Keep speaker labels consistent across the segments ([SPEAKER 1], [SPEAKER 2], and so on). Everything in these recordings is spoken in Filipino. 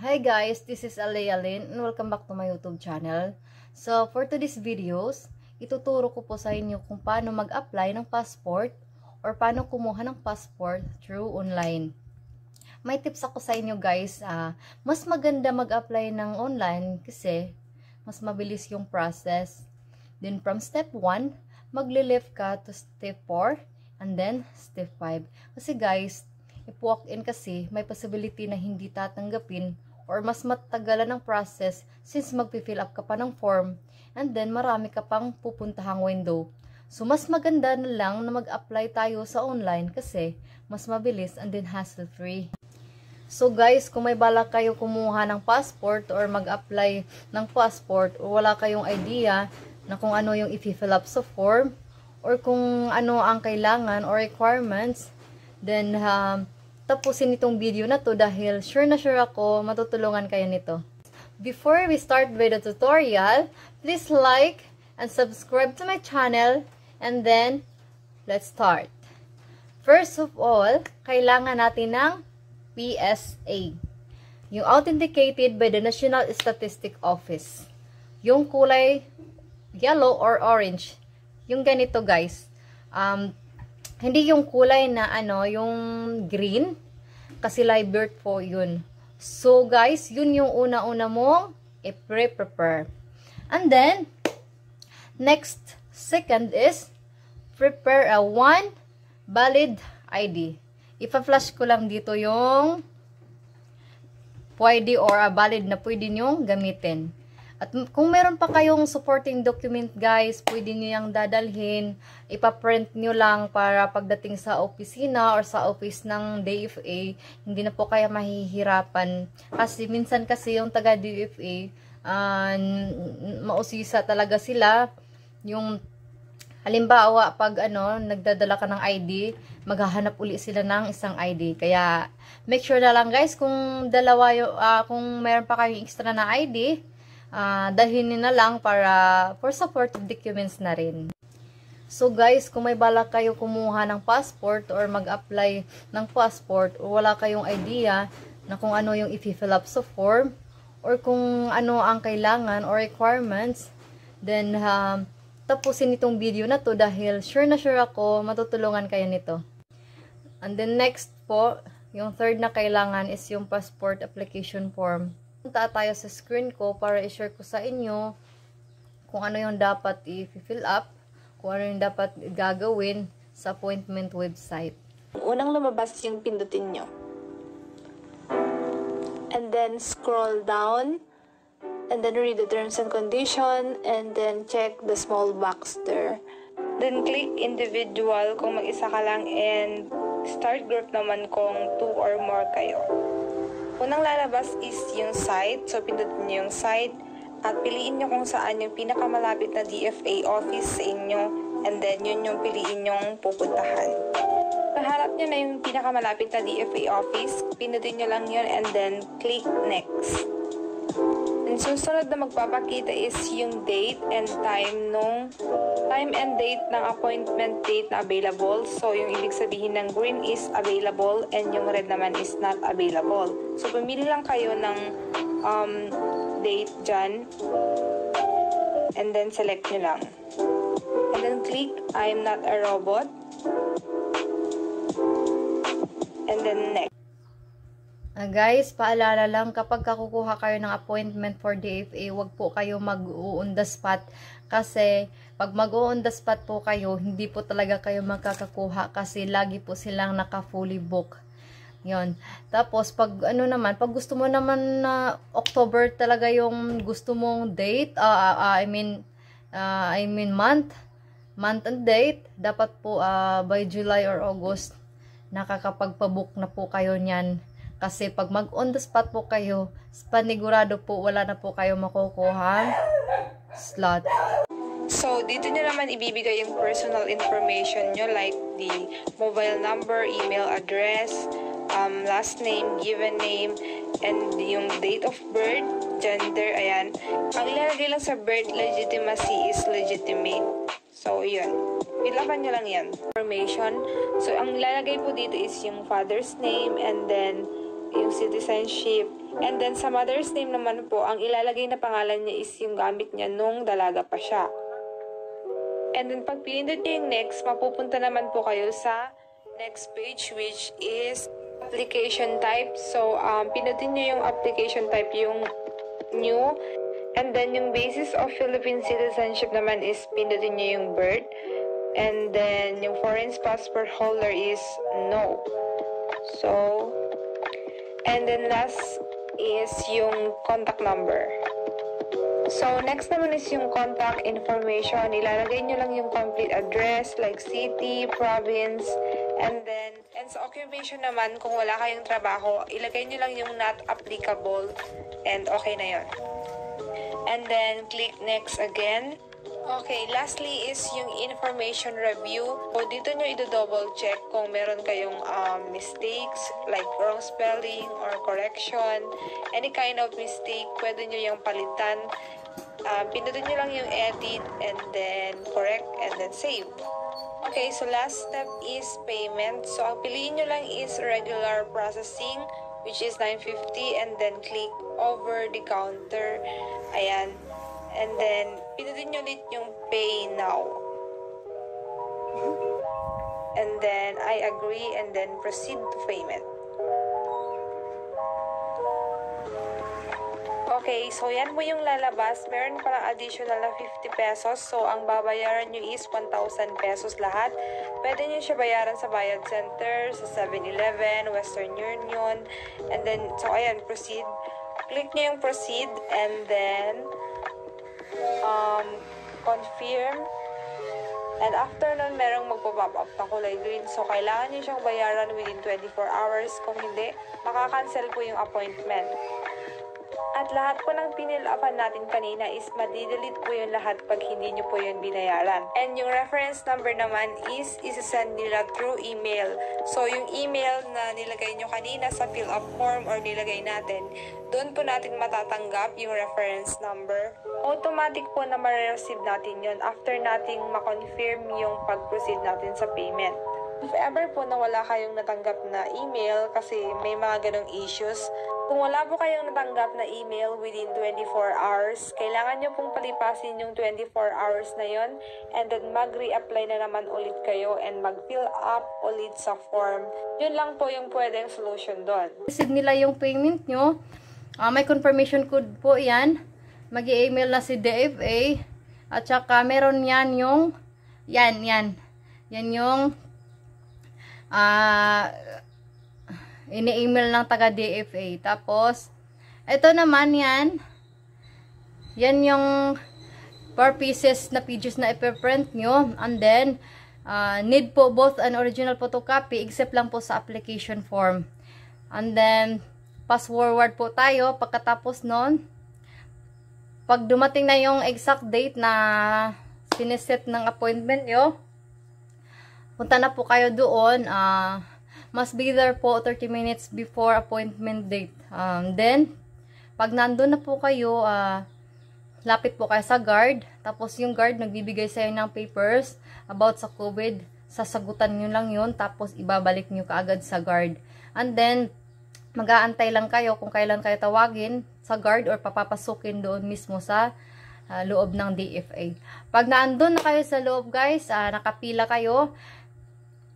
[SPEAKER 1] Hi guys, this is Alea Lynn and welcome back to my YouTube channel. So for today's videos, ituturo ko po sa inyo kung paano mag-apply ng passport or paano kumuha ng passport through online. May tips ako sa inyo guys, mas maganda mag-apply ng online kasi mas mabilis yung process. Then from step 1, magli-lift ka to step 4 and then step 5. Kasi guys, if walk-in kasi, may possibility na hindi tatanggapin or mas matagalan ng process since magpi-fill up ka pa ng form and then marami ka pang pupuntahang window. So, mas maganda na lang na mag-apply tayo sa online kasi mas mabilis and then hassle-free. So guys, kung may balak kayo kumuha ng passport or mag-apply ng passport o wala kayong idea na kung ano yung i-fill up sa form or kung ano ang kailangan or requirements, then tapusin itong video na to dahil sure na sure ako matutulungan kayo nito. Before we start with the tutorial, please like and subscribe to my channel and then let's start. First of all, kailangan natin ng PSA. Yung authenticated by the National Statistics Office. Yung kulay yellow or orange. Yung ganito guys. Hindi yung kulay na yung green. Kasi live birth po yun. So guys, yun yung una-una mong i-prepare. And then, next, second is, prepare a one valid ID. Ipa-flash ko lang dito yung pwede or valid na pwede nyo gamitin. At kung meron pa kayong supporting document guys, pwede nyo yung dadalhin. Ipa-print nyo lang para pagdating sa opisina or sa office ng DFA, hindi na po kaya mahihirapan. Kasi minsan kasi yung taga DFA, mausisa talaga sila. Yung halimbawa, pag nagdadala ka ng ID, maghahanap uli sila ng isang ID. Kaya, make sure na lang guys, kung kung meron pa kayong extra na ID, dalhin na lang para for supportive documents na rin. So guys, kung may balak kayo kumuha ng passport or mag-apply ng passport o wala kayong idea na kung ano yung i-fill up sa form or kung ano ang kailangan or requirements, then tapusin itong video na to dahil sure na sure ako matutulungan kayo nito. And then next po, yung third na kailangan is yung passport application form. Punta tayo sa screen ko para i-share ko sa inyo kung ano yung dapat i-fill up, kung ano yung dapat gagawin sa appointment website.
[SPEAKER 2] Unang lumabas yung pindutin nyo. And then scroll down. And then read the terms and condition, and then check the small box there. Then click individual kung mag-isa ka lang, and start group naman kung 2 or more kayo. Unang lalabas is yung site, so pindutin nyo yung site, at piliin nyo kung saan yung pinakamalapit na DFA office sa inyo, and then yun yung piliin nyong pupuntahan. Paharap nyo na yung pinakamalapit na DFA office, pindutin nyo lang yun, and then click next. And susunod na magpapakita is yung date and time and date ng appointment date na available. So, yung ibig sabihin ng green is available and yung red naman is not available. So, pumili lang kayo ng date dyan and then select nyo lang. And then click I'm not a robot and then next.
[SPEAKER 1] Guys, paalala lang, kapag kukuha kayo ng appointment for DFA, wag po kayo mag-on the spot. Kasi, pag mag-on the spot po kayo, hindi po talaga kayo magkakakuha kasi lagi po silang naka-fully book. Yun. Tapos, pag pag gusto mo naman na October talaga yung gusto mong date, I mean month and date, dapat po by July or August, nakakapagpabook na po kayo niyan. Kasi pag mag-on the spot po kayo, panigurado po, wala na po kayo makukuha slot.
[SPEAKER 2] So, dito nyo naman ibibigay yung personal information nyo like the mobile number, email address, last name, given name, and yung date of birth, gender, ayan. Ang ilalagay lang sa birth legitimacy is legitimate. So, yun. Fill-upan nyo lang yan. Information. So, ang ilalagay po dito is yung father's name and then yung citizenship. And then sa mother's name naman po, ang ilalagay na pangalan niya is yung gamit niya nung dalaga pa siya. And then pag pinindot niyo yung next, mapupunta naman po kayo sa next page, which is application type. So, pindutin niyo yung application type, yung new. And then yung basis of Philippine citizenship naman is pindutin niyo yung birth. And then yung foreign passport holder is no. So, and then last is yung contact number. So, next naman is yung contact information. Ilalagay nyo lang yung complete address like city, province, and sa occupation naman, kung wala kayong trabaho, ilagay nyo lang yung not applicable and okay na yon. And then, click next again. Okay, lastly is yung information review. So, dito nyo i-double check kung meron kayong mistakes like wrong spelling or correction. Any kind of mistake, pwede nyo yung palitan. Pindutin nyo lang yung edit and then correct and then save. Okay, so last step is payment. So, ang piliin nyo lang is regular processing, which is $9.50, and then click over the counter. Ayan. And then, pindutin nyo ulit yung pay now. And then, I agree and then proceed to payment. Okay, so yan po yung lalabas. Meron palang additional na 50 pesos. So, ang babayaran nyo is 1,000 pesos lahat. Pwede nyo siya bayaran sa Bayad Center, sa 7-Eleven, Western Union. And then, so ayan, proceed. Click nyo yung proceed and then confirm. And after nun, merong magpo-pop up na kulay green. So, kailangan nyo siyang bayaran within 24 hours. Kung hindi, makakancel po yung appointment. At lahat po ng pinil-upan natin kanina is madidelete po yung lahat pag hindi nyo po yun binayaran. And yung reference number naman is isasend nila through email. So, yung email na nilagay nyo kanina sa fill-up form or nilagay natin, doon po natin matatanggap yung reference number. Automatic po na ma-receive natin yun after nating ma-confirm yung pag-proceed natin sa payment. If ever po na wala kayong natanggap na email kasi may mga ganong issues, kung wala po kayong natanggap na email within 24 hours, kailangan nyo pong palipasin yung 24 hours na yon and then mag-re-apply na naman ulit kayo and mag-fill up ulit sa form. Yun lang po yung pwedeng solution doon.
[SPEAKER 1] Receive nila yung payment nyo. May confirmation code po yan. Mag-i-email na si DFA. At saka meron yan yung yan yung ini-email ng taga DFA. Tapos, ito naman yan yung 4 pieces na pages na ipiprint nyo. And then, need po both an original photocopy except lang po sa application form. And then, pass forward po tayo. Pagkatapos nun, pag dumating na yung exact date na siniset ng appointment nyo, punta na po kayo doon. Must be there po 30 minutes before appointment date. Then, pag nandun na po kayo, lapit po kayo sa guard. Tapos yung guard nagbibigay sa'yo ng papers about sa COVID. Sasagutan nyo lang yun. Tapos ibabalik nyo kaagad sa guard. And then, mag-aantay lang kayo kung kailan kayo tawagin sa guard or papapasukin doon mismo sa loob ng DFA. Pag naandun na kayo sa loob guys, nakapila kayo,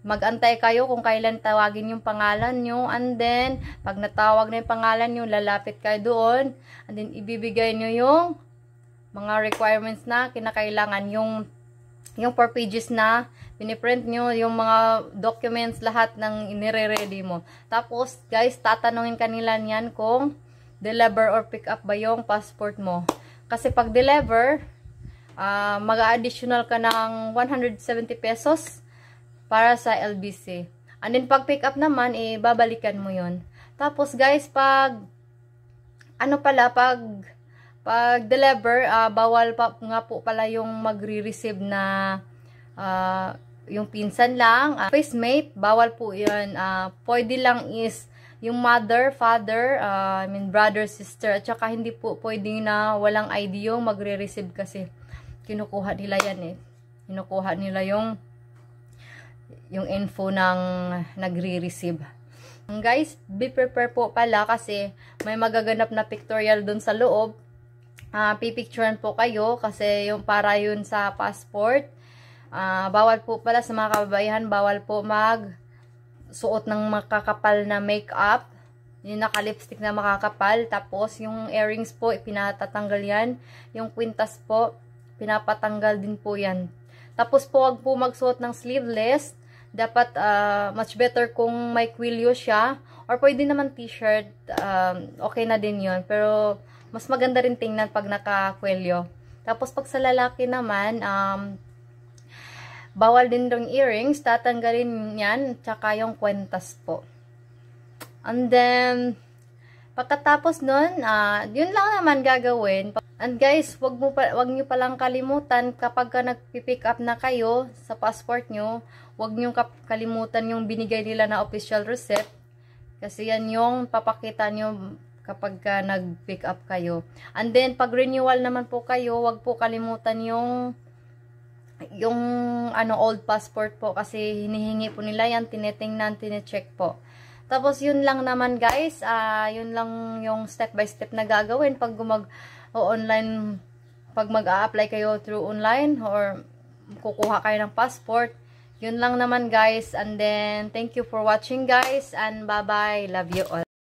[SPEAKER 1] mag-antay kayo kung kailan tawagin yung pangalan nyo. And then, pag natawag na yung pangalan nyo, lalapit kayo doon. And then, ibibigay nyo yung mga requirements na kinakailangan. Yung 4 pages na piniprint nyo, yung mga documents, lahat ng inire-ready mo. Tapos, guys, tatanungin kanila niyan kung deliver or pick up ba yung passport mo. Kasi pag deliver, mag-additional ka ng 170 pesos para sa LBC. And then, pag pick up naman, babalikan mo yun. Tapos, guys, pag deliver, bawal pa nga po pala yung magre-receive na yung pinsan lang. Face mate, bawal po yun. Pwede lang is yung mother, father, brother, sister. At saka hindi po pwede na walang ID yung magre-receive kasi kinukuha nila yan eh. Kinukuha nila yung info ng nagre-receive. Guys, be prepare po pala kasi may magaganap na pictorial dun sa loob. Pipicturean po kayo kasi yung para yun sa passport. Bawal po pala sa mga kababaihan, bawal po suot ng makakapal na makeup. Yung naka-lipstick na makakapal. Tapos, yung earrings po, pinatatanggal yan. Yung kwintas po, pinapatanggal din po yan. Tapos po, wag po magsuot ng sleeveless. Dapat, much better kung may kwilyo siya. Or pwede naman t-shirt. Okay na din yun. Pero, mas maganda rin tingnan pag naka-kwilyo. Tapos, pag sa lalaki naman, bawal din yung earrings, tatanggalin yan, tsaka yung kwentas po. And then, pagkatapos nun, yun lang naman gagawin. And guys, wag nyo palang kalimutan kapag nagpipick up na kayo sa passport nyo, wag nyo kalimutan yung binigay nila na official receipt. Kasi yan yung papakita nyo kapag nag-pick up kayo. And then, pag renewal naman po kayo, wag po kalimutan yung old passport po kasi hinihingi po nila yan, tinitingnan, tinecheck po. Tapos yun lang naman guys, yun lang yung step by step na gagawin pag online, pag mag-a-apply kayo through online or kukuha kayo ng passport. Yun lang naman guys, and then thank you for watching guys, and bye bye, love you all.